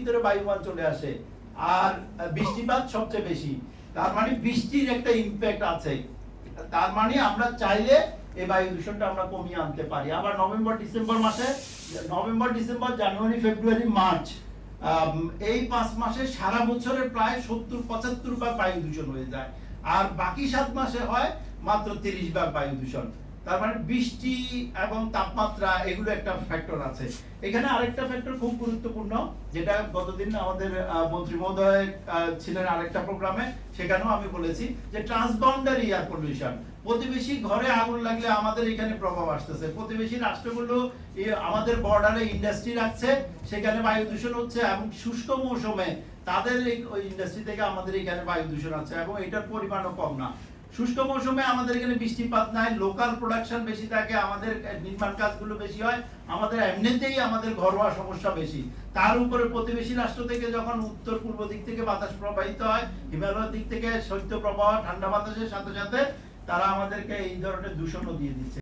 ভিতরে বায়ুমান চলে আসে আর বৃষ্টিপাত সবচেয়ে বেশি, তার মানে বৃষ্টির একটা ইমপ্যাক্ট আছে। তার মানে আমরা চাইলে এই বায়ু দূষণটা আমরা কমিয়ে আনতে পারি। আবার November December January February March এই 5 মাসে সারা বছরে প্রায় 70-75 বার বায়ু দূষণ হয়ে যায়, আর বাকি 7 মাসে হয় মাত্র 30 বার বায়ু দূষণ। তার মানে বৃষ্টি এবং তাপমাত্রা এগুলো একটা ফ্যাক্টর আছে। এখানে আরেকটা ফ্যাক্টর খুব গুরুত্বপূর্ণ, যেটা গতদিন আমাদের মন্ত্রী মহোদয় ছিলেন আরেকটা প্রোগ্রামে, সেখানেও আমি বলেছি যে ট্রান্সবাউন্ডারি এয়ার পলিউশন। প্রতিবেশী ঘরে আগুন লাগলে আমাদের এখানে প্রভাব আসতেছে। প্রতিবেশী রাষ্ট্রগুলো আমাদের বর্ডারে ইন্ডাস্ট্রি রাখছে, সেখানে বায়ু দূষণ হচ্ছে, এবং শুষ্ক মৌসুমে তাদের ওই ইন্ডাস্ট্রি থেকে আমাদের এখানে বায়ু দূষণ আছে, এবং এটার পরিমাণও কম না। শুষ্ক মৌসুমে আমাদের এখানে বৃষ্টিপাত নাই, লোকাল প্রোডাকশন বেশি থাকে, আমাদের নির্মাণ কাজগুলো বেশি হয়, আমাদের এমনিতেই আমাদের ঘরোয়া সমস্যা বেশি। তার উপরে প্রতিবেশী রাষ্ট্র থেকে যখন উত্তর পূর্ব দিক থেকে বাতাস প্রবাহিত হয়, হিমালয়ের দিক থেকে শৈত্য প্রবাহ ঠান্ডা বাতাসের সাথে সাথে তারা আমাদেরকে এই ধরনের দূষণও দিয়ে দিচ্ছে।